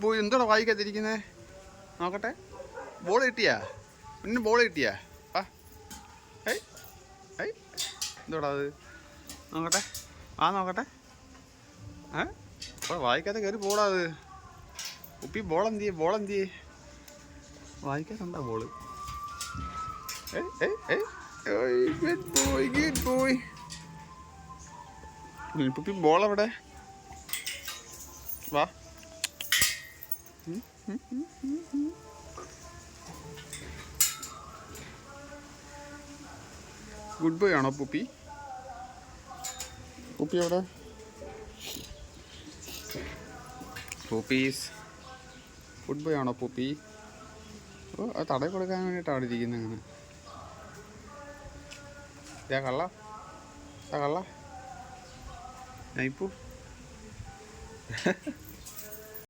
പോയി എന്തോടാ വായിക്കാതിരിക്കുന്നേ? നോക്കട്ടെ. ബോൾ കിട്ടിയാ? പിന്നെ ബോൾ കിട്ടിയാ? ആ ഏയ് ഏയ് എന്തോടാ അത്? നോക്കട്ടെ. നോക്കട്ടെ. അപ്പോൾ വായിക്കാതെ കയറി പോടാ അത്. ഉപ്പി ബോളെന്തിയേ? വായിക്കാതുണ്ടാ ബോള്? Good boy. പുപ്പി ബോളെവിടെ? വാ. ഗുഡ് ബോയ് ആണോ പുപ്പി? പുപ്പി എവിടെ? പൂപ്പീസ് ഗുഡ് ബോയ് ആണോ പൂപ്പി? ഓ, അത് തടയി കൊടുക്കാൻ വേണ്ടിയിട്ടാണ് അവിടെ ഇരിക്കുന്നത്. അങ്ങനെ കള്ള നൈപ്പു